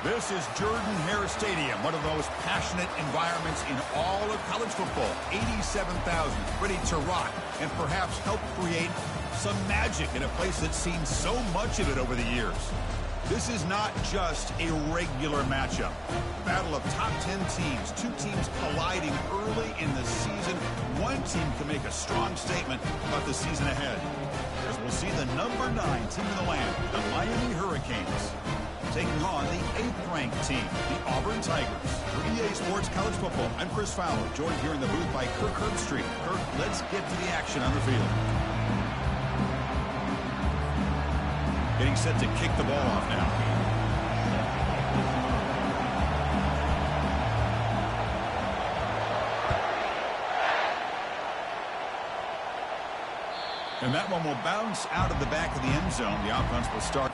This is Jordan-Hare Stadium, one of the most passionate environments in all of college football. 87,000 ready to rock and perhaps help create some magic in a place that's seen so much of it over the years. This is not just a regular matchup. Battle of top 10 teams, two teams colliding early in the season. One team can make a strong statement about the season ahead, as we'll see the number 9 team in the land, the Miami Hurricanes, taking on the 8th-ranked team, the Auburn Tigers. For EA Sports College Football, I'm Chris Fowler, joined here in the booth by Kirk Herbstreit. Kirk, let's get to the action on the field. Getting set to kick the ball off now. And that one will bounce out of the back of the end zone. The offense will start.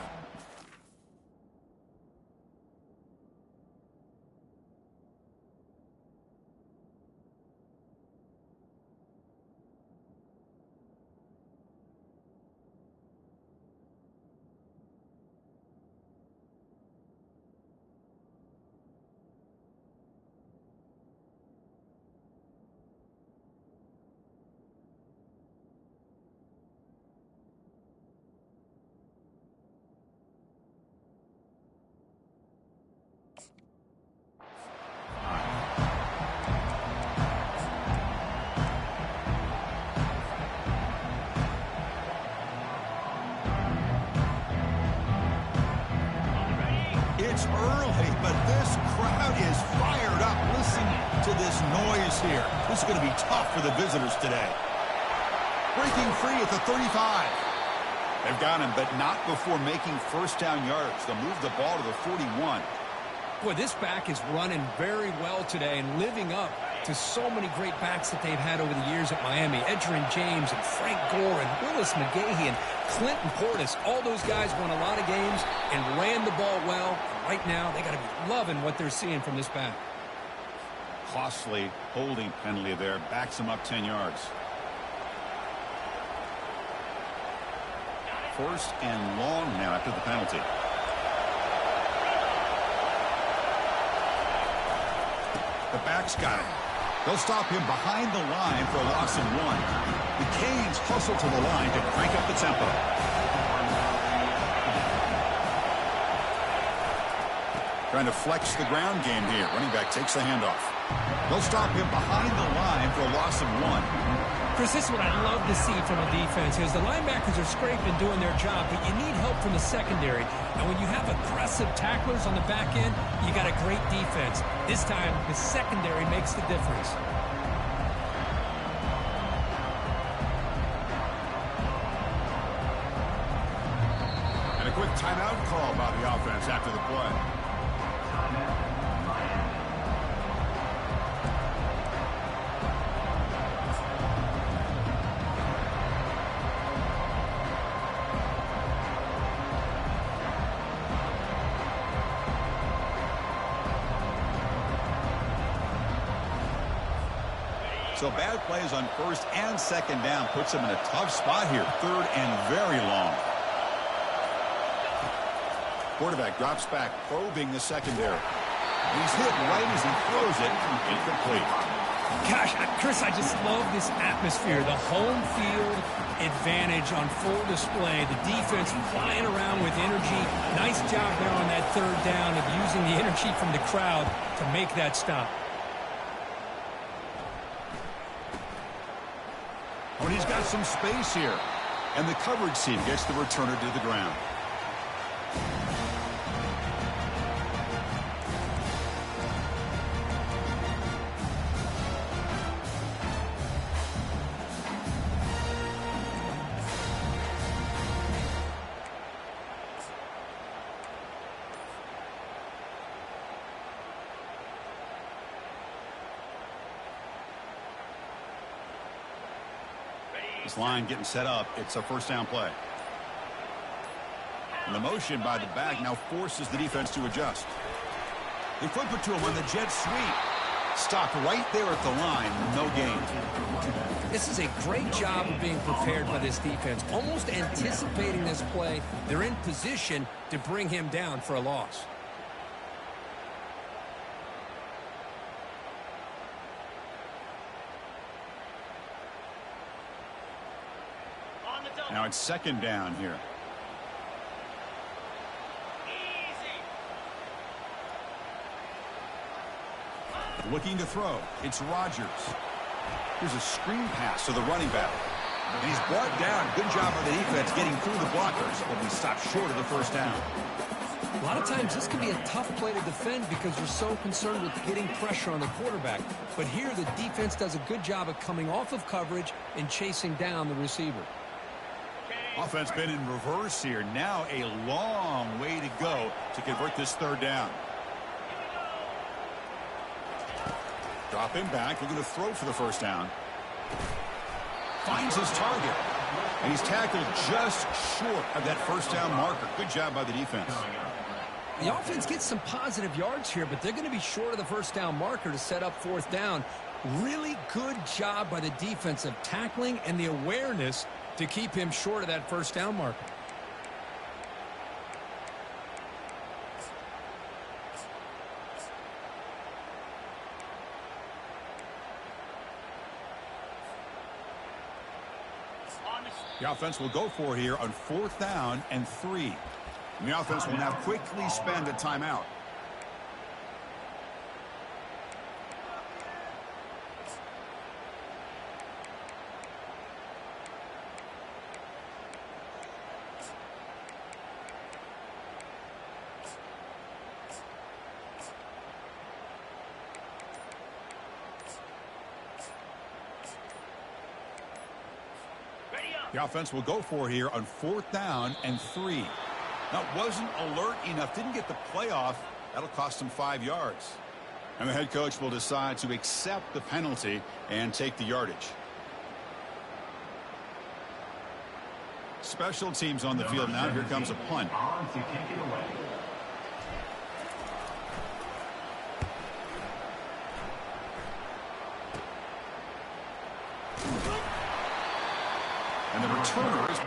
It's early, but this crowd is fired up. Listen to this noise here. This is going to be tough for the visitors today. Breaking free at the 35. They've got him, but not before making first down yards. They'll move the ball to the 41. Boy, this back is running very well today and living up to so many great backs that they've had over the years at Miami. Edgerrin James and Frank Gore and Willis McGahee and Clinton Portis. All those guys won a lot of games and ran the ball well. Right now, they got to be loving what they're seeing from this back. Costly holding penalty there. Backs him up 10 yards. First and long now after the penalty. The back's got him. They'll stop him behind the line for a loss of 1. The Canes hustle to the line to crank up the tempo. Trying to flex the ground game here. Running back takes the handoff. They'll stop him behind the line for a loss of 1. Chris, this is what I love to see from a defense is the linebackers are scraping doing their job, but you need help from the secondary. And when you have aggressive tacklers on the back end, you got a great defense. This time, the secondary makes the difference. And a quick timeout call by the offense after the play. So bad plays on first and second down puts him in a tough spot here. Third and very long. Quarterback drops back, probing the secondary. He's hit right as he throws it. Incomplete. Gosh, Chris, I just love this atmosphere. The home field advantage on full display. The defense flying around with energy. Nice job there on that third down of using the energy from the crowd to make that stop. When he's got some space here, and the coverage team gets the returner to the ground. This line getting set up. It's a first down play. And the motion by the back now forces the defense to adjust. They flip it to him on the jet sweep. Stopped right there at the line. No gain. This is a great job of being prepared by this defense. Almost anticipating this play. They're in position to bring him down for a loss. Now it's second down here. Looking to throw. It's Rodgers. Here's a screen pass to the running back. And he's brought down. Good job by the defense getting through the blockers. But he stopped short of the first down. A lot of times this can be a tough play to defend because you're so concerned with getting pressure on the quarterback. But here the defense does a good job of coming off of coverage and chasing down the receiver. Offense been in reverse here. Now a long way to go to convert this third down. Drop him back. Looking to throw for the first down. Finds his target. And he's tackled just short of that first down marker. Good job by the defense. The offense gets some positive yards here, but they're going to be short of the first down marker to set up fourth down. Really good job by the defense of tackling and the awareness to keep him short of that first down marker. The offense will go for it here on fourth down and 3. And the offense will now quickly spend a timeout. The offense will go for it here on fourth down and 3. Now, wasn't alert enough, didn't get the playoff. That'll cost him 5 yards. And the head coach will decide to accept the penalty and take the yardage. Special teams on the field now. Here comes a punt. And the returner is...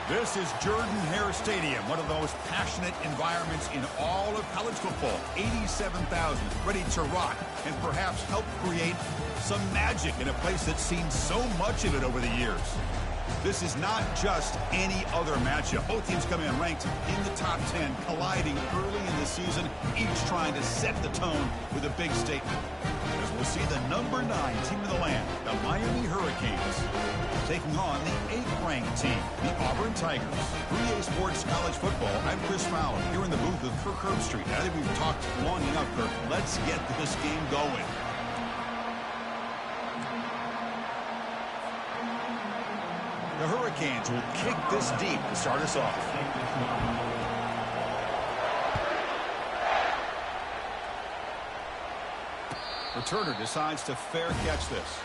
This is Jordan-Hare Stadium, one of the most passionate environments in all of college football. 87,000 ready to rock and perhaps help create some magic in a place that's seen so much of it over the years. This is not just any other matchup. Both teams come in ranked in the top 10, colliding early in the season, each trying to set the tone with a big statement. As we'll see the number 9 team of the land, the Miami Hurricanes, taking on the 8th-ranked team, the Auburn Tigers. 3A Sports College Football, I'm Chris Fowler, here in the booth with Kirk Herbstreit. I think we've talked long enough, Kirk. Let's get this game going. The Hurricanes will kick this deep to start us off. Returner decides to fair catch this.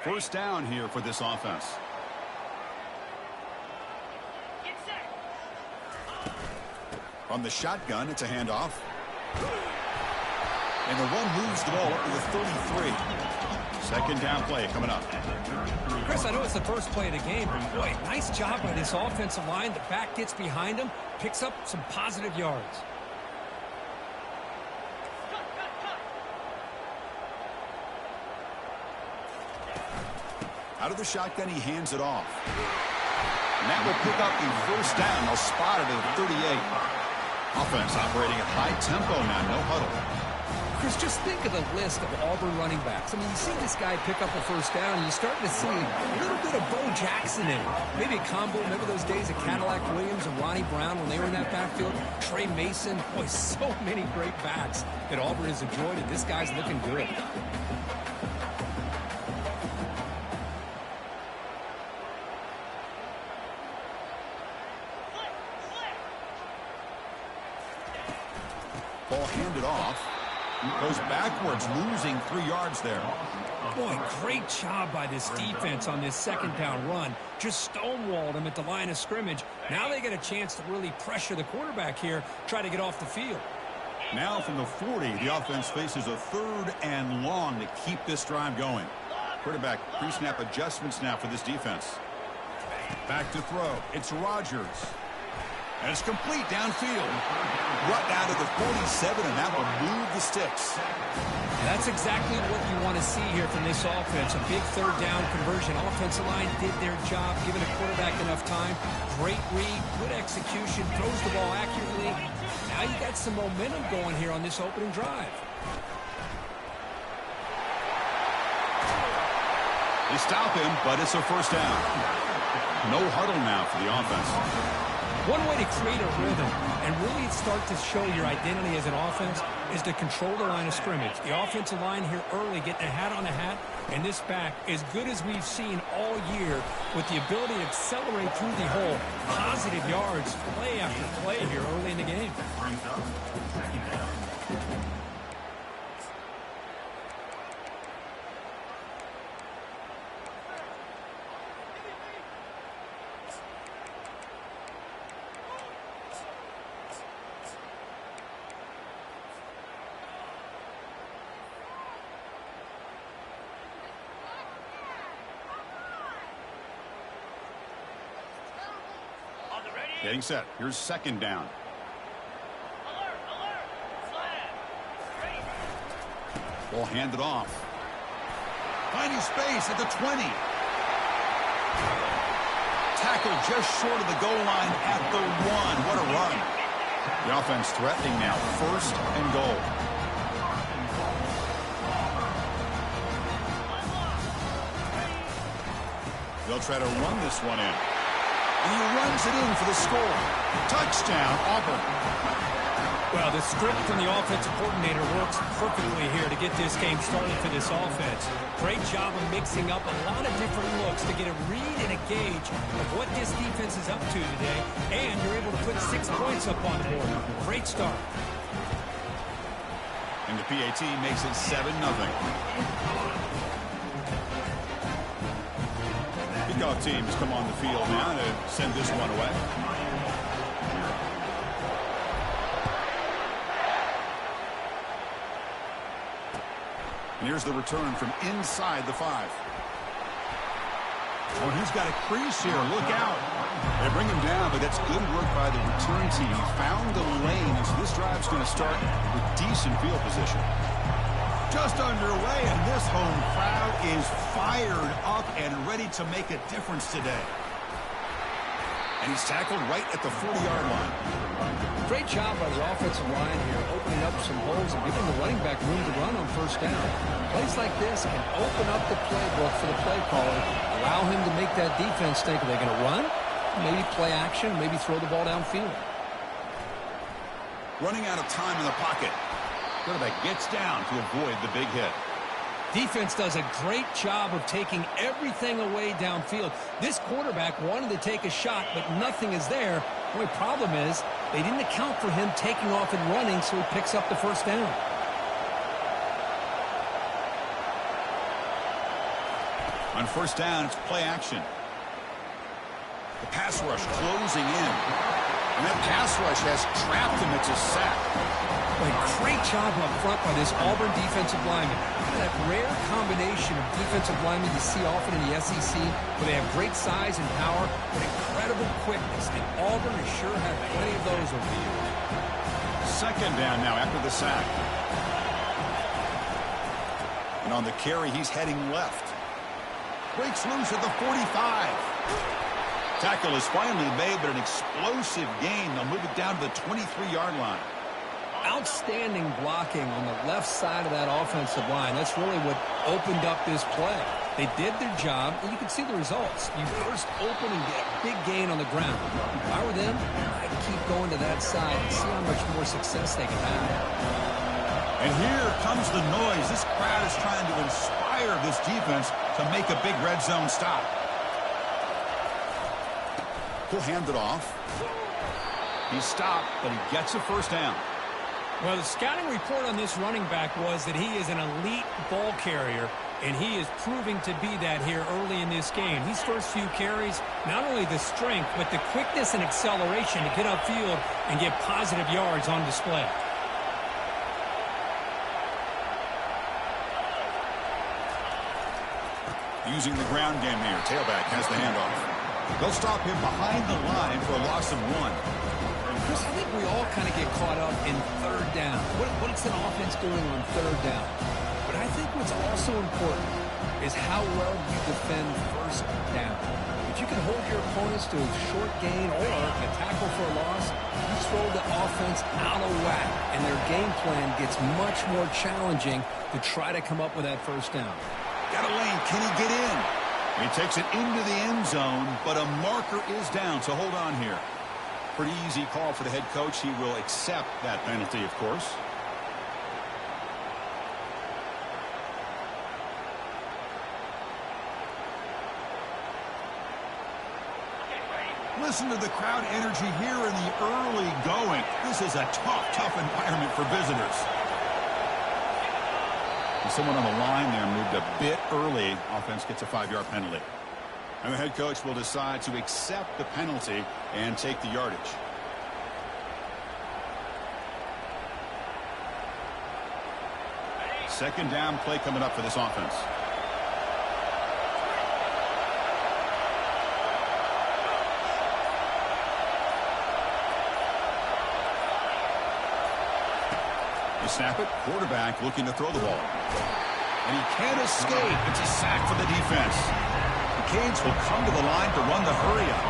First down here for this offense. From the shotgun, it's a handoff. And the run moves the ball up to the 33. Second down play coming up. Chris, I know it's the first play of the game, but boy, nice job by this offensive line. The back gets behind him, picks up some positive yards. Out of the shotgun, he hands it off. And that will pick up the first down. They'll spot it at 38. Offense operating at high tempo now, no huddle. Chris, just think of the list of Auburn running backs. I mean, you see this guy pick up a first down, and you're starting to see a little bit of Bo Jackson in it. Maybe a combo. Remember those days of Cadillac Williams and Ronnie Brown when they were in that backfield? Trey Mason. Boy, so many great backs that Auburn has enjoyed, and this guy's looking good. Ball handed off. Goes backwards, losing 3 yards there. Boy, great job by this defense on this second down run. Just stonewalled him at the line of scrimmage. Now they get a chance to really pressure the quarterback here, try to get off the field. Now from the 40, the offense faces a 3rd and long to keep this drive going. Quarterback pre-snap adjustments now for this defense. Back to throw. It's Rodgers. And it's complete downfield. Right out of the 47, and that will move the sticks. That's exactly what you want to see here from this offense. A big 3rd down conversion. Offensive line did their job, giving the quarterback enough time. Great read, good execution, throws the ball accurately. Now you got some momentum going here on this opening drive. They stop him, but it's a first down. No huddle now for the offense. One way to create a rhythm and really start to show your identity as an offense is to control the line of scrimmage. The offensive line here early getting a hat on a hat, and this back as good as we've seen all year with the ability to accelerate through the hole. Positive yards, play after play here early in the game. Getting set. Here's second down. Ball handed off. Finding space at the 20. Tackle just short of the goal line at the 1. What a run. The offense threatening now. 1st and goal. They'll try to run this one in. And he runs it in for the score. Touchdown, Auburn. Well, the script from the offensive coordinator works perfectly here to get this game started for this offense. Great job of mixing up a lot of different looks to get a read and a gauge of what this defense is up to today. And you're able to put 6 points up on the board. Great start. And the PAT makes it 7-0. Kickoff teams come on the field now to send this one away. And here's the return from inside the 5. Oh, he's got a crease here. Look out. They bring him down, but that's good work by the return team. He found the lane, and so this drive's going to start with decent field position. Just underway, and this home crowd is fired up and ready to make a difference today. And he's tackled right at the 40-yard line. Great job by the offensive line here, opening up some holes and giving the running back room to run on first down. Plays like this can open up the playbook for the play caller, allow him to make that defense think, are they going to run? maybe play action, maybe throw the ball downfield. Running out of time in the pocket. Quarterback gets down to avoid the big hit. Defense does a great job of taking everything away downfield. This quarterback wanted to take a shot, but nothing is there. The only problem is they didn't account for him taking off and running, so he picks up the first down. On first down, it's play action. The pass rush closing in. And that pass rush has trapped him. It's a sack. A great job up front by this Auburn defensive lineman. That rare combination of defensive linemen you see often in the SEC, where they have great size and power, but incredible quickness. And Auburn has sure had plenty of those over the years. Second down now after the sack. And on the carry, he's heading left. Breaks loose at the 45. Tackle is finally made, but an explosive gain. They'll move it down to the 23-yard line. Outstanding blocking on the left side of that offensive line. That's really what opened up this play. They did their job, and you can see the results. You burst open and get a big gain on the ground. If I were them, I'd keep going to that side and see how much more success they can have. And here comes the noise. This crowd is trying to inspire this defense to make a big red zone stop. He'll hand it off. He's stopped, but he gets a first down. Well, the scouting report on this running back was that he is an elite ball carrier, and he is proving to be that here early in this game. These first few carries, not only the strength, but the quickness and acceleration to get upfield and get positive yards on display. Using the ground game here. Tailback has the handoff. They'll stop him behind the line for a loss of 1. Chris, I think we all kind of get caught up in third down. What's an offense doing on third down? But I think what's also important is how well you defend first down. If you can hold your opponents to a short gain or a tackle for a loss, you throw the offense out of whack, and their game plan gets much more challenging to try to come up with that first down. Got a lane. Can he get in? He takes it into the end zone, but a marker is down, so hold on here. Pretty easy call for the head coach. He will accept that penalty, of course. Listen to the crowd energy here in the early going. This is a tough environment for visitors. And someone on the line there moved a bit early. Offense gets a 5-yard penalty. And the head coach will decide to accept the penalty and take the yardage. Second down play coming up for this offense. They snap it. Quarterback looking to throw the ball. And he can't escape. It's a sack for the defense. The Canes will come to the line to run the hurry-up.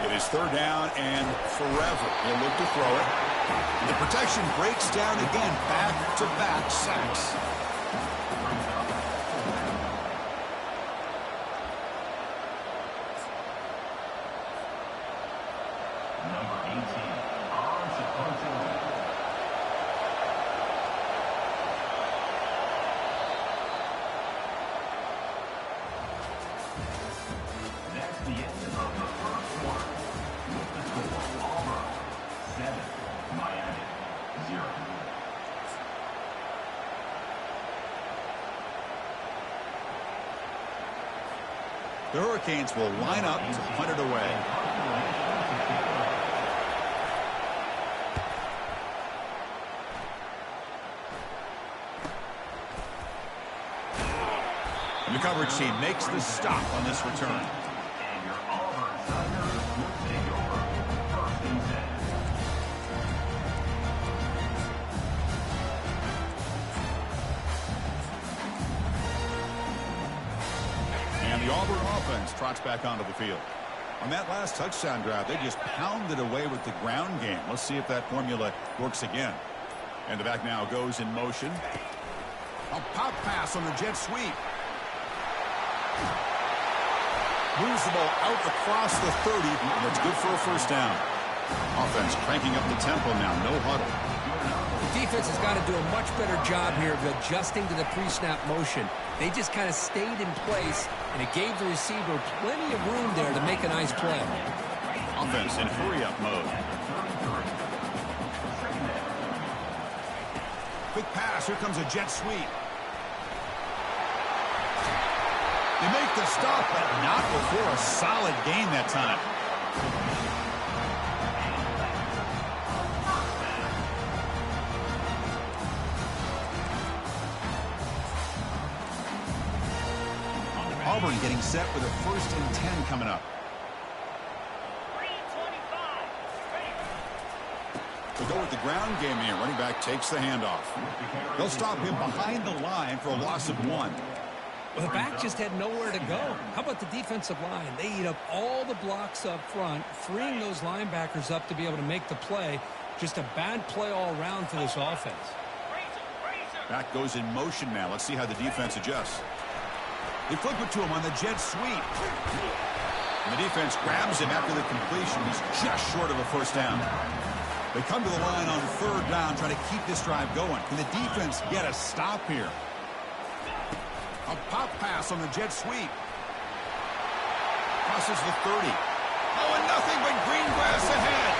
It is third down and forever. He'll look to throw it. And the protection breaks down again. Back-to-back sacks. The Hurricanes will line up to punt it away. And the coverage team makes the stop on this return. The Auburn offense trots back onto the field. On that last touchdown drive, they just pounded away with the ground game. Let's see if that formula works again. And the back now goes in motion. A pop pass on the jet sweep. Moves the ball out across the 30, and it's good for a first down. Offense cranking up the tempo now, no huddle. The defense has got to do a much better job here of adjusting to the pre-snap motion. They just kind of stayed in place, and it gave the receiver plenty of room there to make a nice play. Offense in hurry-up mode. Quick pass. Here comes a jet sweep. They make the stop, but not before a solid gain that time. Auburn getting set with a 1st and 10 coming up. They go with the ground game here. Running back takes the handoff. They'll stop him behind the line for a loss of 1. Well, the back just had nowhere to go. How about the defensive line? They eat up all the blocks up front, freeing those linebackers up to be able to make the play. Just a bad play all around for this offense. Back goes in motion now. Let's see how the defense adjusts. They flip it to him on the jet sweep. And the defense grabs him after the completion. He's just short of a first down. They come to the line on 3rd down, trying to keep this drive going. Can the defense get a stop here? A pop pass on the jet sweep. Crosses the 30. Oh, and nothing but green grass ahead.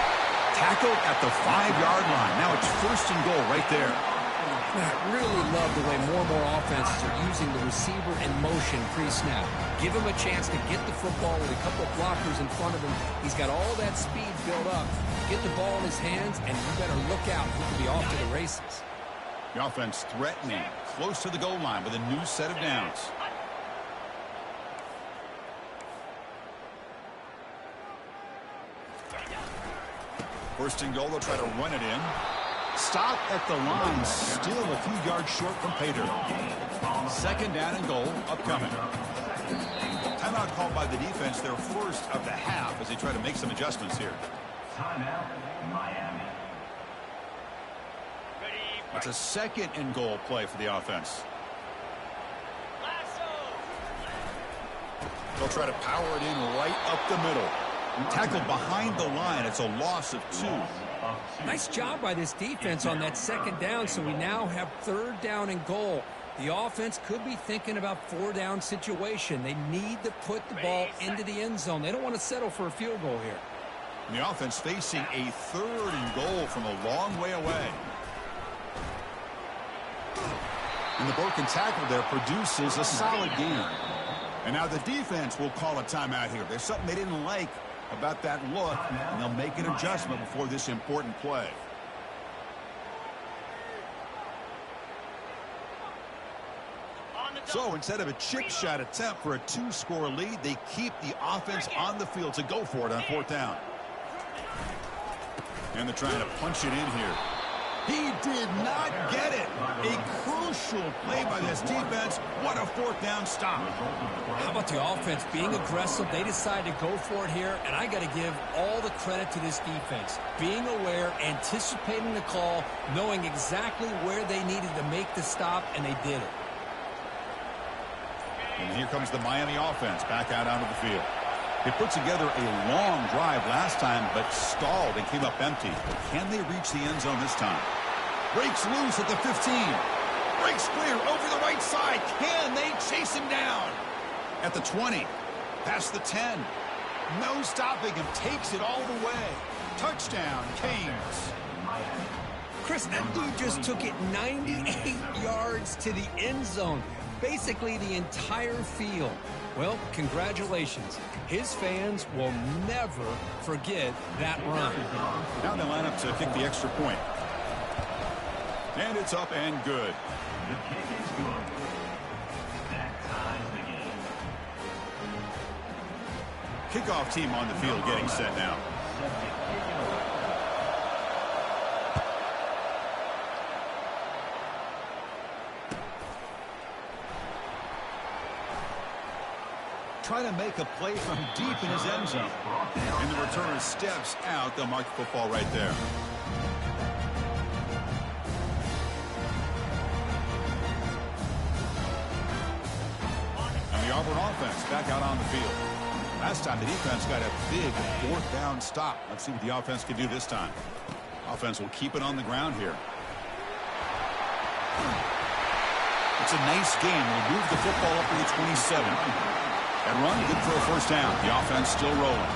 Tackled at the 5-yard line. Now it's 1st and goal right there. I really love the way more and more offenses are using the receiver in motion pre-snap. Give him a chance to get the football with a couple of blockers in front of him. He's got all that speed built up. Get the ball in his hands, and you better look out. He could be off to the races. The offense threatening, close to the goal line with a new set of downs. First and goal, they'll try to run it in. Stop at the line, still a few yards short from pay dirt. 2nd down and goal, upcoming. Timeout called by the defense, their 1st of the half, as they try to make some adjustments here. Timeout, Miami. It's a 2nd and goal play for the offense. They'll try to power it in right up the middle. Tackled behind the line. It's a loss of 2. Nice job by this defense on that 2nd down, so we now have 3rd down and goal. The offense could be thinking about 4-down situation. They need to put the ball into the end zone. They don't want to settle for a field goal here. And the offense facing a 3rd and goal from a long way away. And the broken tackle there produces a solid gain. And now the defense will call a timeout here. There's something they didn't like about that look, and they'll make an adjustment before this important play. So instead of a chip shot attempt for a 2-score lead, they keep the offense on the field to go for it on 4th down. And they're trying to punch it in here. He did not get it. A crucial play by this defense. What a 4th down stop. How about the offense being aggressive? They decided to go for it here, and I got to give all the credit to this defense. Being aware, anticipating the call, knowing exactly where they needed to make the stop, and they did it. And here comes the Miami offense back out onto the field. They put together a long drive last time, but stalled and came up empty. Can they reach the end zone this time? Breaks loose at the 15. Breaks clear over the right side. Can they chase him down? At the 20. Past the 10. No stopping him. Takes it all the way. Touchdown, Canes. Chris, that dude just took it 98 yards to the end zone. Basically the entire field. Well, congratulations. His fans will never forget that run. Now they line up to kick the extra point. And it's up and good. The kick is good. That ties the game. Kickoff team on the field getting set now. trying to make a play from deep in his end zone. And the returner steps out. They'll mark the football right there. And the Auburn offense back out on the field. Last time the defense got a big fourth down stop. Let's see what the offense can do this time. Offense will keep it on the ground here. It's a nice game. We'll move the football up to the 27. And run, good for a first down. The offense still rolling.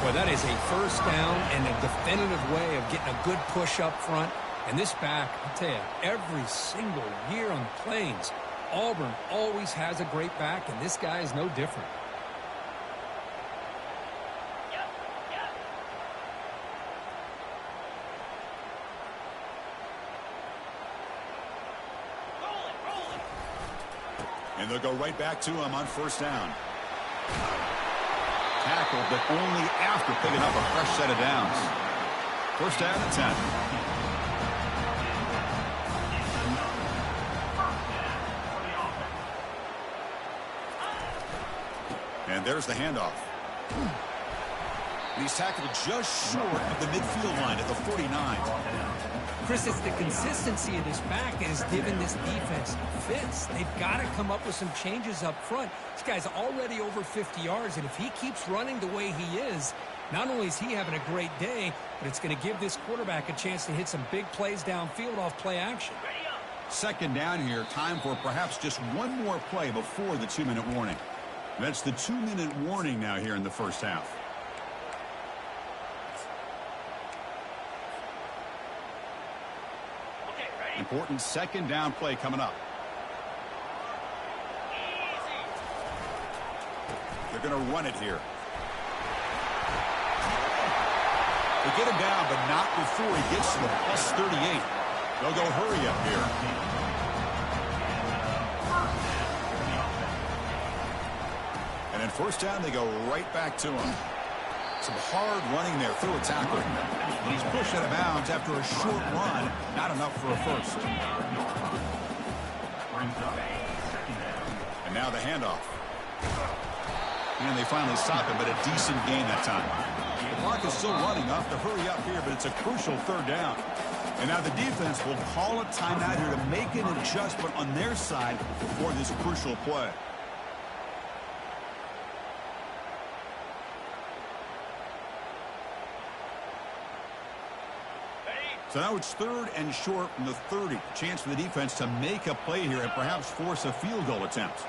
Boy, that is a first down and a definitive way of getting a good push up front. And this back, I'll tell you, every single year on the Plains, Auburn always has a great back, and this guy is no different. And they'll go right back to him on first down. Tackled, but only after picking up a fresh set of downs. First down and 10. And there's the handoff. And he's tackled just short of the midfield line at the 49. Chris, it's the consistency of this back is giving this defense fits. They've got to come up with some changes up front. This guy's already over 50 yards, and if he keeps running the way he is, not only is he having a great day, but it's going to give this quarterback a chance to hit some big plays downfield off play action. Second down here, time for perhaps just one more play before the 2-minute warning. That's the 2-minute warning now here in the first half. Important second down play coming up. They're going to run it here. They get him down, but not before he gets to the plus 38. They'll go hurry up here. And then first down, they go right back to him. Some hard running there through a tackle. He's pushed out of bounds after a short run. Not enough for a first. And now the handoff. And they finally stop him, but a decent gain that time. The clock is still running off to hurry up here, but it's a crucial third down. And now the defense will call a timeout here to make an adjustment on their side before this crucial play. So now it's third and short from the 30. Chance for the defense to make a play here and perhaps force a field goal attempt.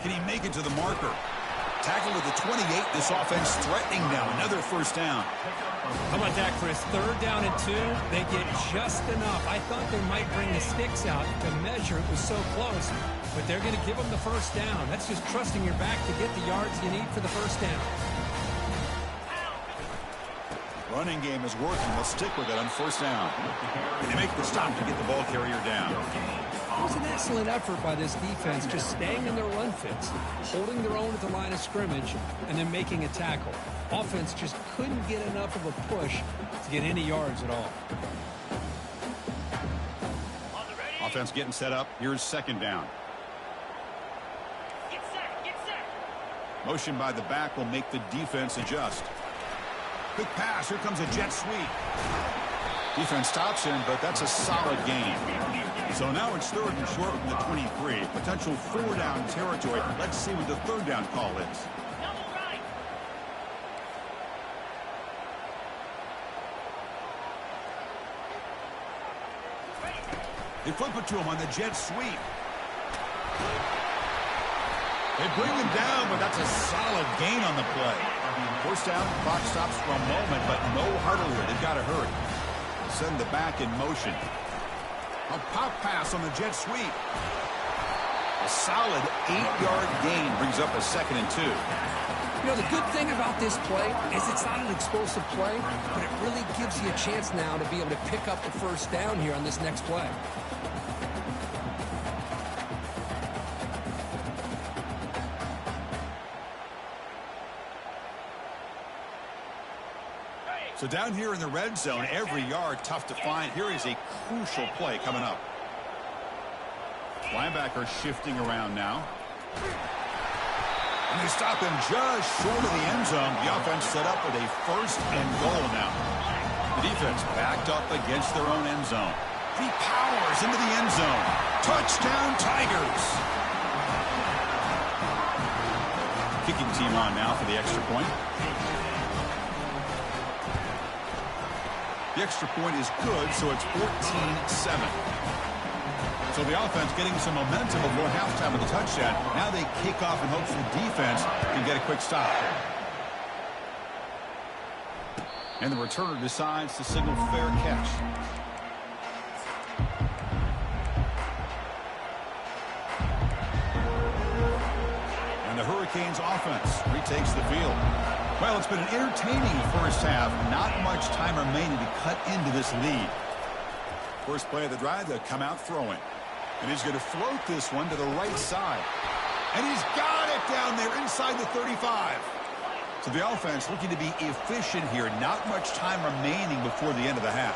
Can he make it to the marker? Tackled at the 28. This offense threatening now. Another first down. How about that, Chris? Third down and 2. They get just enough. I thought they might bring the sticks out to measure. It was so close. But they're going to give them the first down. That's just trusting your back to get the yards you need for the first down. Running game is working. They'll stick with it on first down. And they make the stop to get the ball carrier down. It was an excellent effort by this defense, just staying in their run fits, holding their own at the line of scrimmage, and then making a tackle. Offense just couldn't get enough of a push to get any yards at all. Offense getting set up. Here's second down. Get set. Motion by the back will make the defense adjust. Quick pass. Here comes a jet sweep. Defense stops him, but that's a solid gain. So now it's third and short from the 23. Potential 4-down territory. Let's see what the third down call is. Double right. They flip it to him on the jet sweep. They bring him down, but that's a solid gain on the play. First down, clock stops for a moment, but no huddle here. They've got to hurry. Send the back in motion. A pop pass on the jet sweep. A solid 8-yard gain brings up a second and 2. You know, the good thing about this play is it's not an explosive play, but it really gives you a chance now to be able to pick up the first down here on this next play. So down here in the red zone, every yard tough to find. Here is a crucial play coming up. Linebacker shifting around now. And they stop him just short of the end zone. The offense set up with a 1st and goal now. The defense backed up against their own end zone. He powers into the end zone. Touchdown, Tigers. Kicking team on now for the extra point. The extra point is good, so it's 14-7. So the offense getting some momentum before halftime with the touchdown. Now they kick off in hopes the defense can get a quick stop. And the returner decides to signal fair catch. And the Hurricanes offense retakes the field. Well, it's been an entertaining first half. Not much time remaining to cut into this lead. First play of the drive, they'll come out throwing. And he's going to float this one to the right side. And he's got it down there inside the 35. So the offense looking to be efficient here. Not much time remaining before the end of the half.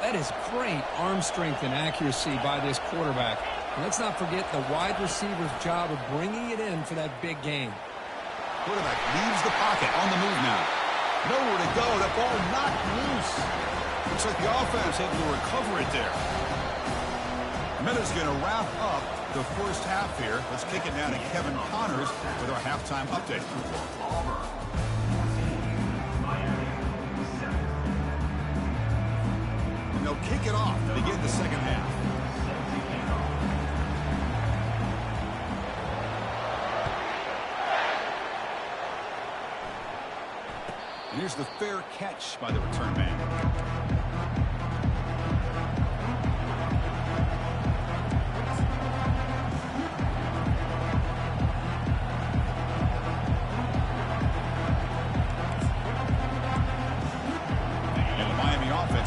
That is great arm strength and accuracy by this quarterback. And let's not forget the wide receiver's job of bringing it in for that big game. Quarterback leaves the pocket on the move now. Nowhere to go. That ball knocked loose. Looks like the offense able to recover it there. Minutes going to wrap up the first half here. Let's kick it down to Kevin Connors with our halftime update. And they'll kick it off to begin the second half. And here's the fair catch by the return man.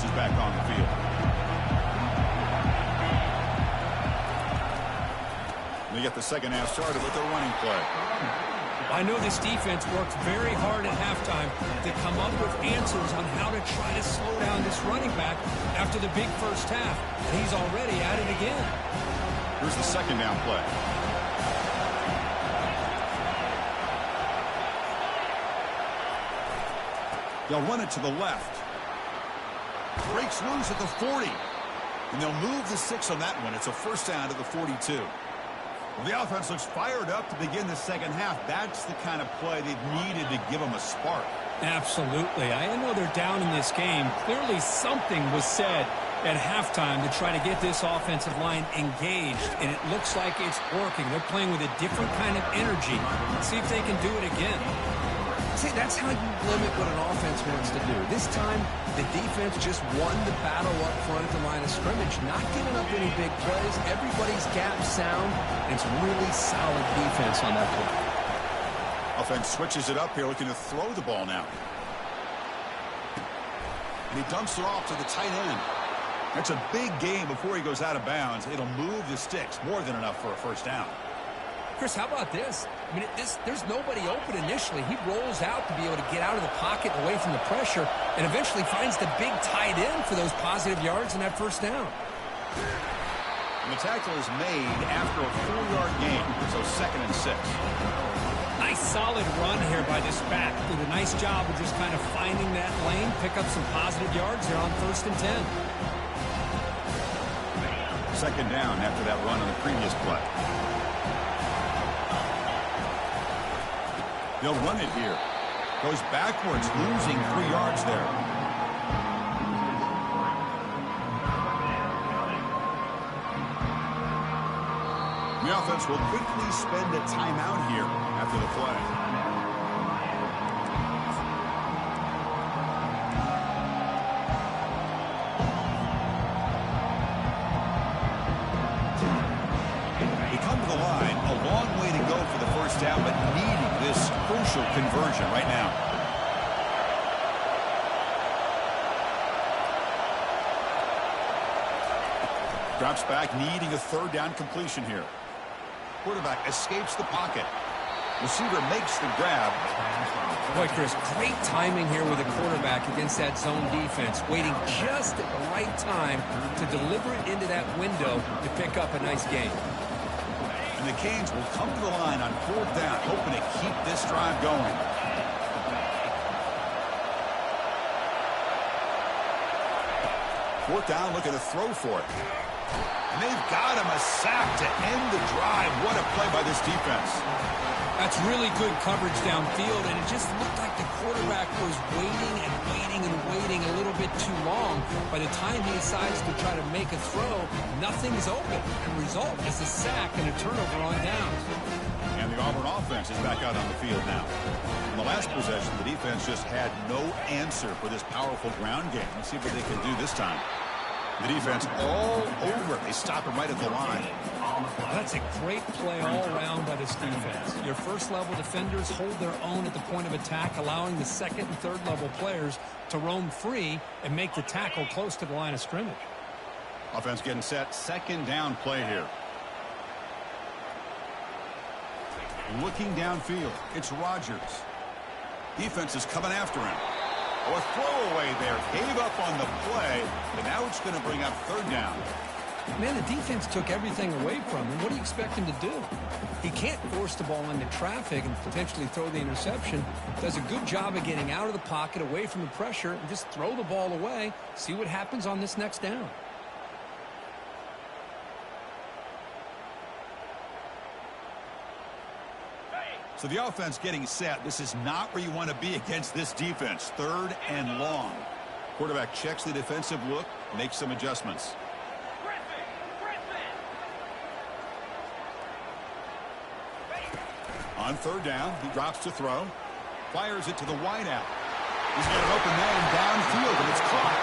Is back on the field. They get the second half started with a running play. I know this defense worked very hard at halftime to come up with answers on how to try to slow down this running back after the big first half. And he's already at it again. Here's the second down play. They'll run it to the left. Breaks loose at the 40. And they'll move the 6 on that one. It's a first down to the 42. Well, the offense looks fired up to begin the second half. That's the kind of play they've needed to give them a spark. Absolutely. I know they're down in this game. Clearly something was said at halftime to try to get this offensive line engaged, and it looks like it's working. They're playing with a different kind of energy. Let's see if they can do it again. See, that's how you limit what an offense wants to do. This time, the defense just won the battle up front at the line of scrimmage, not giving up any big plays. Everybody's gap sound, and it's really solid defense on that play. Offense switches it up here, looking to throw the ball now. And he dumps it off to the tight end. That's a big game before he goes out of bounds. It'll move the sticks, more than enough for a first down. Chris, how about this? I mean, there's nobody open initially. He rolls out to be able to get out of the pocket away from the pressure and eventually finds the big tight end for those positive yards in that first down. And the tackle is made after a 4-yard gain, so 2nd and 6. Nice solid run here by this back. Did a nice job of just kind of finding that lane, pick up some positive yards there on 1st and 10. 2nd down after that run on the previous play. They'll run it here. Goes backwards, losing 3 yards there. The offense will quickly spend a timeout here after the play. Down, but needing this crucial conversion right now. Drops back, needing a 3rd down completion here. Quarterback escapes the pocket. Receiver makes the grab. Boy, Chris, great timing here with the quarterback against that zone defense, waiting just at the right time to deliver it into that window to pick up a nice gain. And the Canes will come to the line on 4th down, hoping to keep this drive going. Fourth down, looking to throw for it. And they've got him a sack to end the drive. What a play by this defense. That's really good coverage downfield, and it just looked like the quarterback was waiting and waiting and waiting a little bit too long. By the time he decides to try to make a throw, nothing is open. And the result is a sack and a turnover on downs. And the Auburn offense is back out on the field now. In the last possession, the defense just had no answer for this powerful ground game. Let's see what they can do this time. The defense all over. They stop him right at the line. That's a great play all around by this defense. Your first-level defenders hold their own at the point of attack, allowing the second and third-level players to roam free and make the tackle close to the line of scrimmage. Offense getting set. Second down play here. Looking downfield. It's Rodgers. Defense is coming after him. Oh, a throwaway there. Gave up on the play, and now it's going to bring up 3rd down. Man, the defense took everything away from him. What do you expect him to do? He can't force the ball into traffic and potentially throw the interception. Does a good job of getting out of the pocket, away from the pressure, and just throw the ball away. See what happens on this next down. So the offense getting set. This is not where you want to be against this defense. 3rd and long. Quarterback checks the defensive look, makes some adjustments. On 3rd down, he drops to throw. Fires it to the wideout. He's got an open man downfield, and it's caught.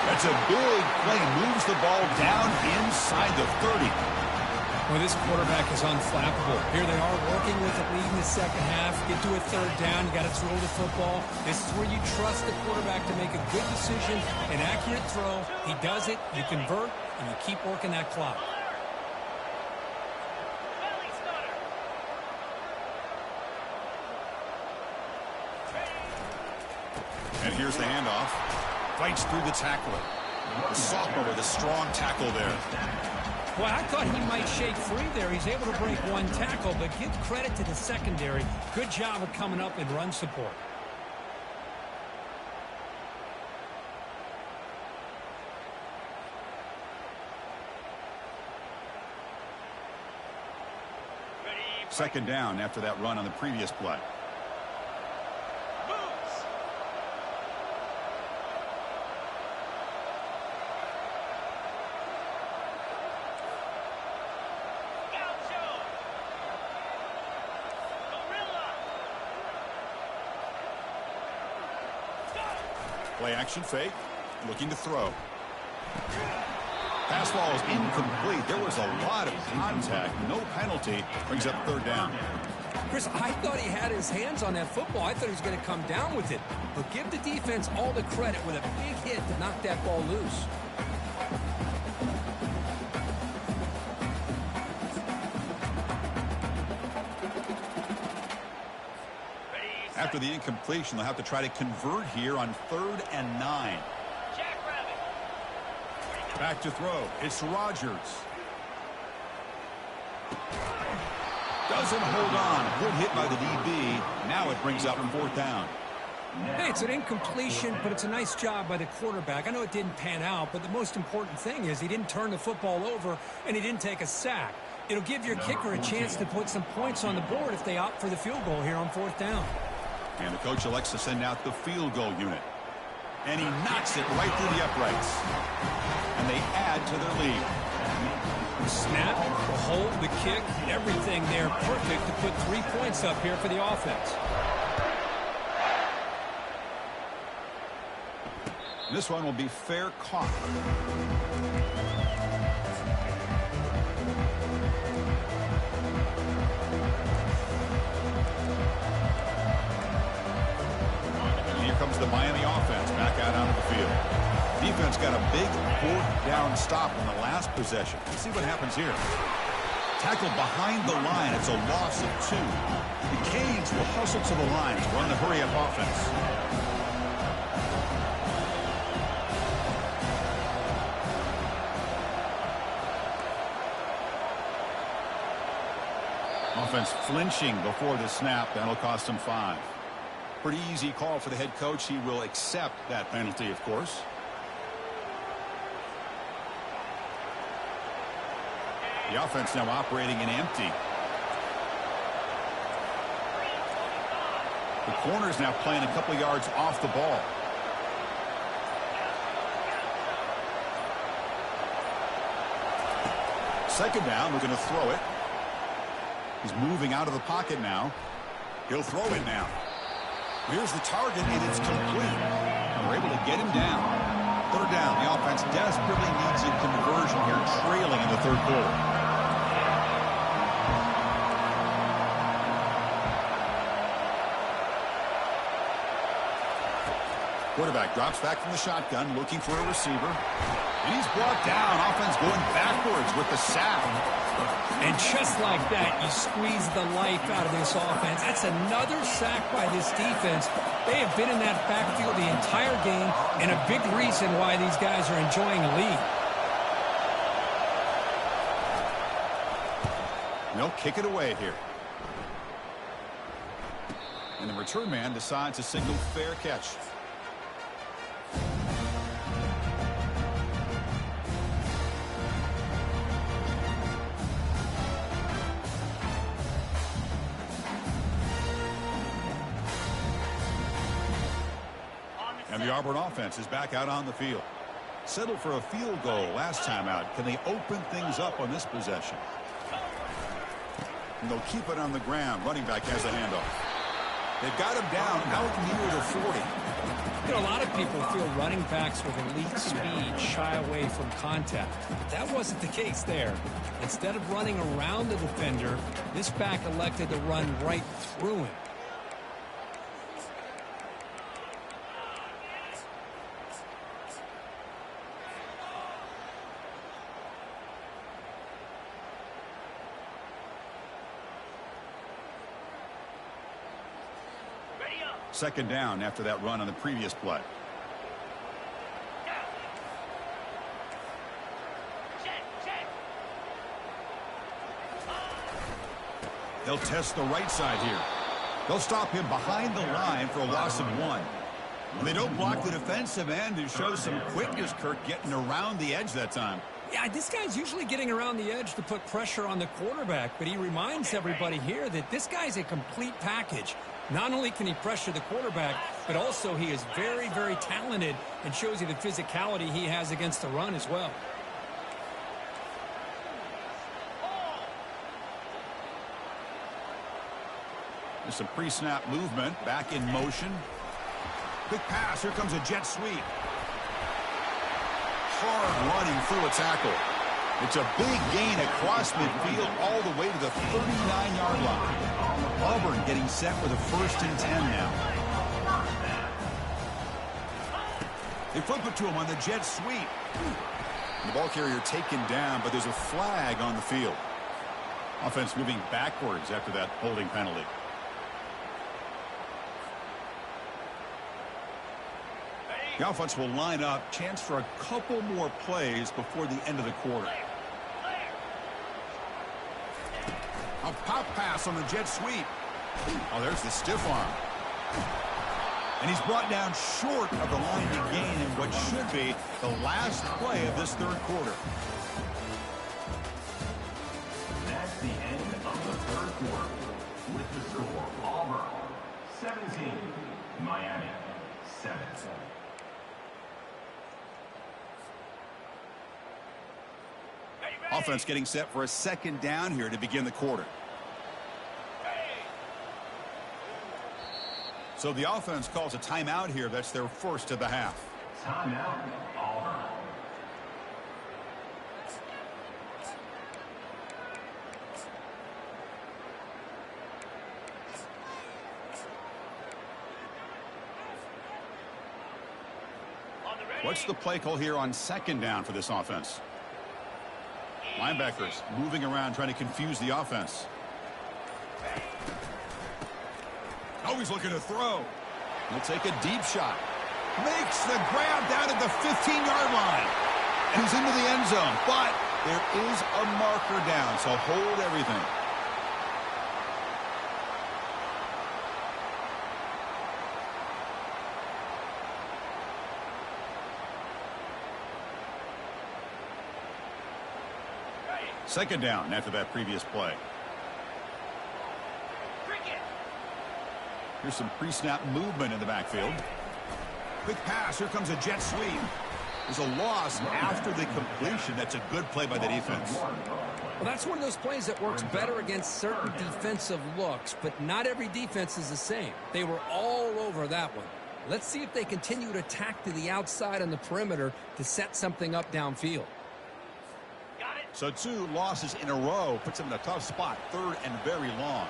That's a big play. Moves the ball down inside the 30. Well, this quarterback is unflappable. Here they are working with it, leading the second half. Get to a 3rd down. You got to throw the football. This is where you trust the quarterback to make a good decision, an accurate throw. He does it, you convert, and you keep working that clock. And here's the handoff. Fights through the tackler. The sophomore with a strong tackle there. Well, I thought he might shake free there. He's able to break one tackle, but give credit to the secondary. Good job of coming up and run support. Second down after that run on the previous play. Play action fake, looking to throw. Pass ball is incomplete. There was a lot of contact. No penalty. Brings up 3rd down. Chris, I thought he had his hands on that football. I thought he was going to come down with it. But give the defense all the credit with a big hit to knock that ball loose. After the incompletion, they'll have to try to convert here on 3rd and 9. Back to throw. It's Rodgers. Doesn't hold on. Good hit by the DB. Now it brings up 4th down. Hey, it's an incompletion, but it's a nice job by the quarterback. I know it didn't pan out, but the most important thing is he didn't turn the football over and he didn't take a sack. It'll give your kicker a chance to put some points on the board if they opt for the field goal here on 4th down. And the coach elects to send out the field goal unit. And he knocks it right through the uprights. And they add to their lead. The snap, the hold, the kick, everything there perfect to put 3 points up here for the offense. This one will be fair caught. Comes the Miami offense back out onto the field. Defense got a big 4th down stop on the last possession. Let's see what happens here. Tackled behind the line. It's a loss of 2. The Canes will hustle to the line to run the hurry-up offense. Offense flinching before the snap. That'll cost him 5. Pretty easy call for the head coach. He will accept that penalty, of course. The offense now operating in empty. The corner's now playing a couple yards off the ball. Second down, we're going to throw it. He's moving out of the pocket now. He'll throw it now. Here's the target, and it's complete. And we're able to get him down. Third down, the offense desperately needs a conversion here, trailing in the third quarter. Quarterback drops back from the shotgun, looking for a receiver. And he's brought down. Offense going backwards with the sack. And just like that, you squeeze the life out of this offense. That's another sack by this defense. They have been in that backfield the entire game, and a big reason why these guys are enjoying a lead. They'll kick it away here. And the return man decides to signal fair catch. And the Auburn offense is back out on the field. Settled for a field goal last time out. Can they open things up on this possession? And they'll keep it on the ground. Running back has a handoff. They've got him down out near the 40. You know, a lot of people feel running backs with elite speed shy away from contact. But that wasn't the case there. Instead of running around the defender, this back elected to run right through him. Second down after that run on the previous play. They'll test the right side here. They'll stop him behind the line for a loss of 1. They don't block the defensive end and show some quickness, Kirk, getting around the edge that time. Yeah, this guy's usually getting around the edge to put pressure on the quarterback, but he reminds everybody here that this guy's a complete package. Not only can he pressure the quarterback, but also he is very, very talented and shows you the physicality he has against the run as well. There's some pre-snap movement, back in motion. Quick pass, here comes a jet sweep. Hard running through a tackle. It's a big gain across midfield all the way to the 39-yard line. Auburn getting set for the 1st and 10 now. They flip it to him on the jet sweep. The ball carrier taken down, but there's a flag on the field. Offense moving backwards after that holding penalty. The offense will line up. Chance for a couple more plays before the end of the quarter. A pop pass on the jet sweep. Oh, there's the stiff arm. And he's brought down short of the line to gain in what should be the last play of this third quarter. That's the end of the third quarter. With the score, Auburn 17, Miami 7. Offense getting set for a second down here to begin the quarter. So the offense calls a timeout here. That's their first of the half. Timeout, Auburn. What's the play call here on second down for this offense? Linebackers moving around trying to confuse the offense. Oh, he's looking to throw. He'll take a deep shot. Makes the grab down at the 15-yard line. And he's into the end zone. But there is a marker down, so hold everything. Second down after that previous play. Here's some pre-snap movement in the backfield. Quick pass. Here comes a jet sweep. There's a loss after the completion. That's a good play by the defense. Well, that's one of those plays that works better against certain defensive looks, but not every defense is the same. They were all over that one. Let's see if they continue to attack to the outside on the perimeter to set something up downfield. So 2 losses in a row puts them in a tough spot. 3rd and very long.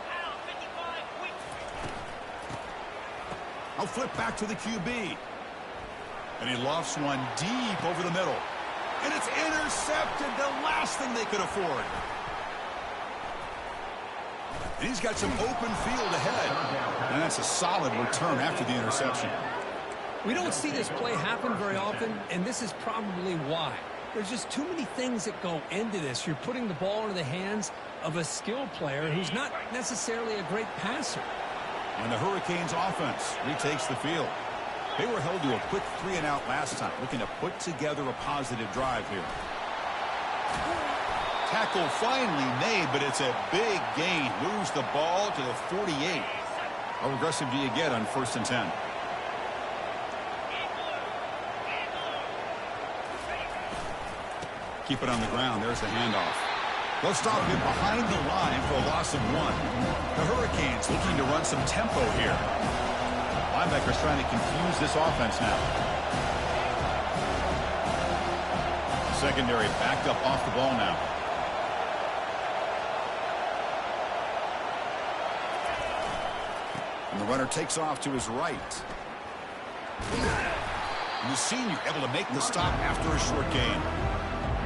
I'll flip back to the QB. And he lofts one deep over the middle. And it's intercepted, the last thing they could afford. And he's got some open field ahead. And that's a solid return after the interception. We don't see this play happen very often, and this is probably why. There's just too many things that go into this. You're putting the ball into the hands of a skilled player who's not necessarily a great passer. And the Hurricanes offense retakes the field. They were held to a quick 3-and-out last time, looking to put together a positive drive here. Tackle finally made, but it's a big gain. Moves the ball to the 48. How aggressive do you get on 1st and 10? Keep it on the ground. There's the handoff. They'll stop him behind the line for a loss of 1. The Hurricanes looking to run some tempo here. Linebackers trying to confuse this offense now. Secondary backed up off the ball now. And the runner takes off to his right. And the senior able to make the stop after a short gain.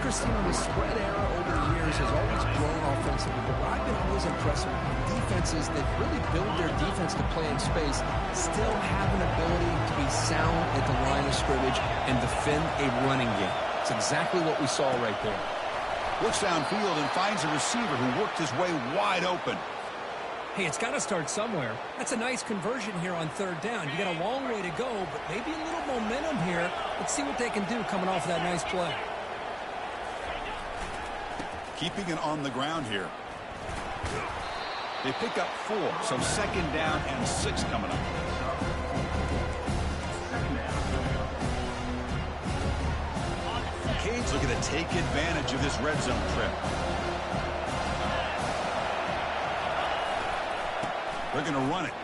Christine, the spread era over the years has always grown offensively, but I've been always impressed with defenses that really build their defense to play in space, still have an ability to be sound at the line of scrimmage and defend a running game. It's exactly what we saw right there. Looks downfield and finds a receiver who worked his way wide open. Hey, it's got to start somewhere. That's a nice conversion here on 3rd down. You got a long way to go, but maybe a little momentum here. Let's see what they can do coming off of that nice play. Keeping it on the ground here. They pick up 4, so 2nd down and 6 coming up. Cade's looking to take advantage of this red zone trip. They're going to run it.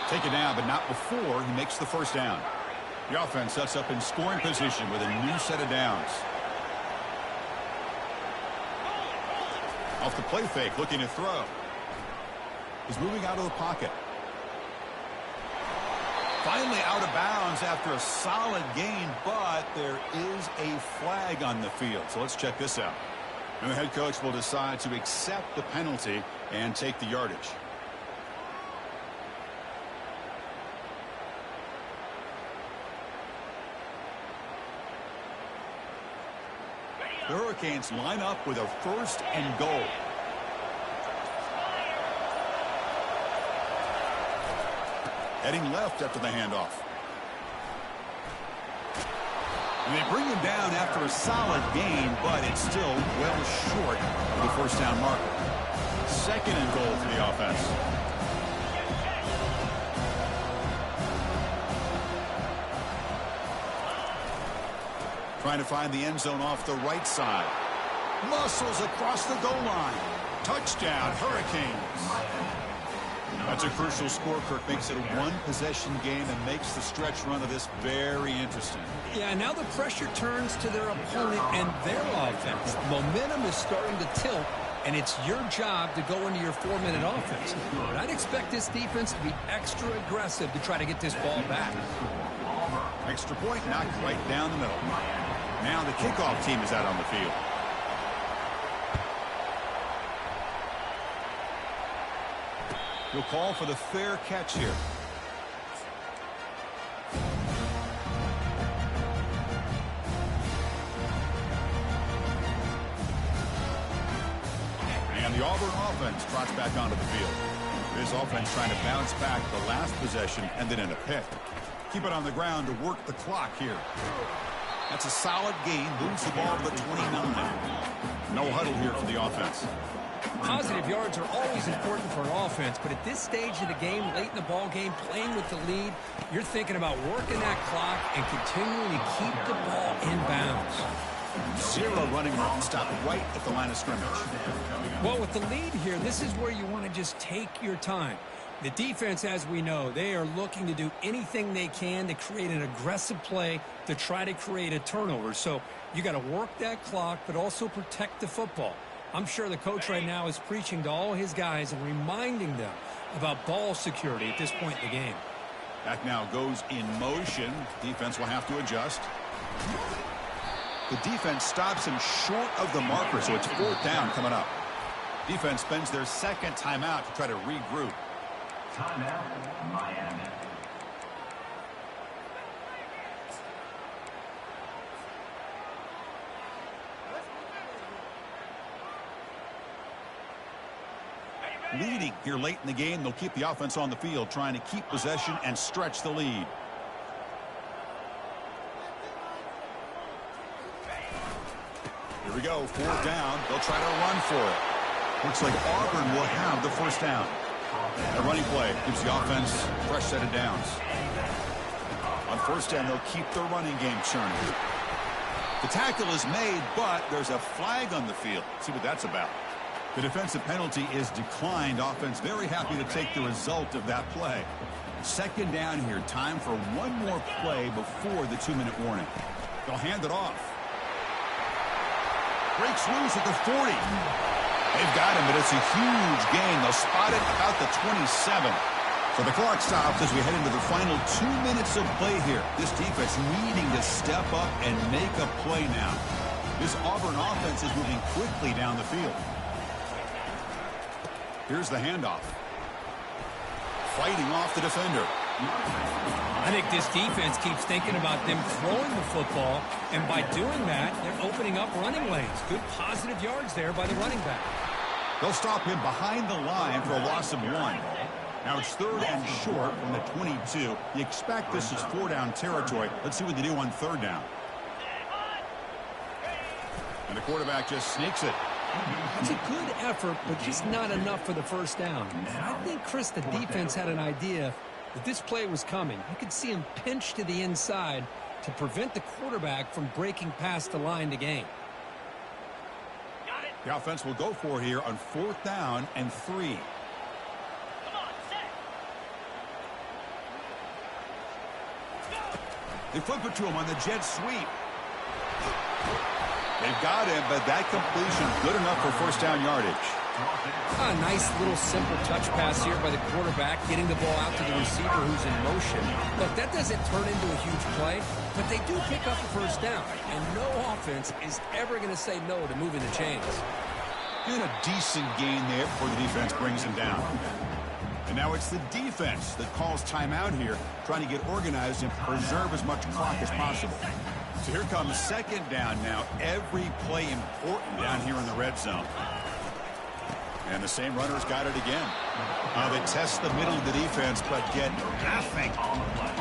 Take it down, but not before he makes the 1st down. The offense sets up in scoring position with a new set of downs. Off the play fake, looking to throw. He's moving out of the pocket. Finally out of bounds after a solid gain, but there is a flag on the field. So let's check this out. And the head coach will decide to accept the penalty and take the yardage. The Hurricanes line up with a 1st and goal. Heading left after the handoff. And they bring him down after a solid gain, but it's still well short of the 1st down marker. 2nd and goal for the offense. Trying to find the end zone off the right side. Muscles across the goal line. Touchdown, Hurricanes. That's a crucial score. Kirk makes it a 1-possession game and makes the stretch run of this very interesting. Yeah, now the pressure turns to their opponent and their offense. Momentum is starting to tilt, and it's your job to go into your 4-minute offense. But I'd expect this defense to be extra aggressive to try to get this ball back. Extra point knocked right down the middle. Now the kickoff team is out on the field. He'll call for the fair catch here. And the Auburn offense trots back onto the field. This offense trying to bounce back the last possession and then in a pick. Keep it on the ground to work the clock here. That's a solid gain. Moves the ball to the 29. No huddle here for the offense. Positive yards are always important for an offense, but at this stage of the game, late in the ball game, playing with the lead, you're thinking about working that clock and continuing to keep the ball in bounds. Zero running room. Stop right at the line of scrimmage. Well, with the lead here, this is where you want to just take your time. The defense, as we know, they are looking to do anything they can to create an aggressive play to try to create a turnover. So you got to work that clock, but also protect the football. I'm sure the coach right now is preaching to all his guys and reminding them about ball security at this point in the game. Back now goes in motion. Defense will have to adjust. The defense stops him short of the marker, so it's 4th down coming up. Defense spends their second timeout to try to regroup. Timeout, Miami. Leading here late in the game, they'll keep the offense on the field, trying to keep possession and stretch the lead. Here we go, 4th down. They'll try to run for it. Looks like Auburn will have the 1st down. A running play gives the offense a fresh set of downs. On 1st down, they'll keep the running game churning. The tackle is made, but there's a flag on the field. See what that's about. The defensive penalty is declined. Offense very happy to take the result of that play. 2nd down here. Time for one more play before the 2-minute warning. They'll hand it off. Breaks loose at the 40. They've got him, but it's a huge gain. They'll spot it about the 27. So the clock stops as we head into the final 2 minutes of play here. This defense needing to step up and make a play now. This Auburn offense is moving quickly down the field. Here's the handoff. Fighting off the defender. I think this defense keeps thinking about them throwing the football, and by doing that, they're opening up running lanes. Good positive yards there by the running back. They'll stop him behind the line for a loss of 1. Now it's 3rd and short from the 22. You expect this is 4-down territory. Let's see what they do on 3rd down. And the quarterback just sneaks it. It's a good effort, but just not enough for the 1st down. And I think, Chris, the defense had an idea that this play was coming. You could see him pinch to the inside to prevent the quarterback from breaking past the line to gain. The offense will go for here on 4th down and 3. They flip it to him on the jet sweep. They've got him, but that completion good enough for 1st down yardage. A nice little simple touch pass here by the quarterback, getting the ball out to the receiver who's in motion. Look, that doesn't turn into a huge play, but they do pick up the 1st down, and no offense is ever going to say no to moving the chains. And a decent gain there before the defense brings him down. And now it's the defense that calls timeout here, trying to get organized and preserve as much clock as possible. So here comes 2nd down now. Every play important down here in the red zone. And the same runner's got it again. They test the middle of the defense, but get nothing.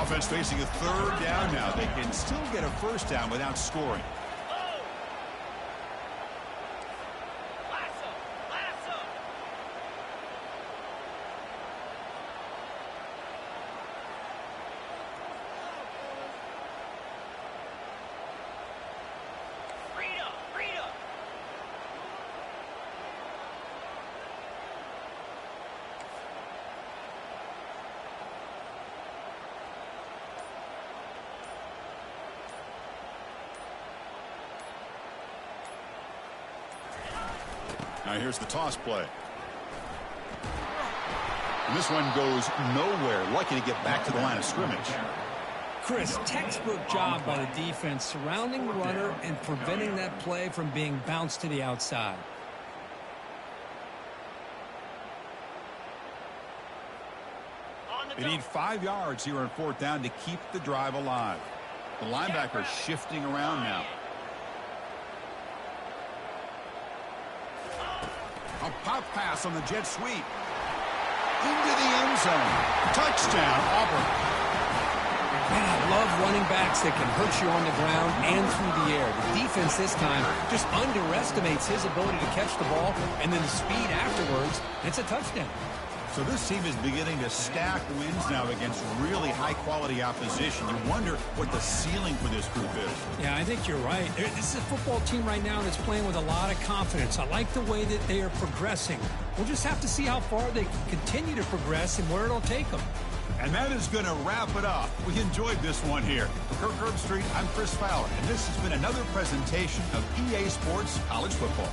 Offense facing a 3rd down now. They can still get a 1st down without scoring. Now here's the toss play. And this one goes nowhere. Lucky to get back to the line of scrimmage. Chris, textbook job by the defense surrounding the runner and preventing that play from being bounced to the outside. They need 5 yards here on 4th down to keep the drive alive. The linebacker shifting around now. A pop pass on the jet sweep. Into the end zone. Touchdown, Auburn. Man, I love running backs that can hurt you on the ground and through the air. The defense this time just underestimates his ability to catch the ball, and then the speed afterwards. It's a touchdown. So this team is beginning to stack wins now against really high-quality opposition. You wonder what the ceiling for this group is. Yeah, I think you're right. This is a football team right now that's playing with a lot of confidence. I like the way that they are progressing. We'll just have to see how far they can continue to progress and where it'll take them. And that is going to wrap it up. We enjoyed this one here. For Kirk Herbstreit, I'm Chris Fowler, and this has been another presentation of EA Sports College Football.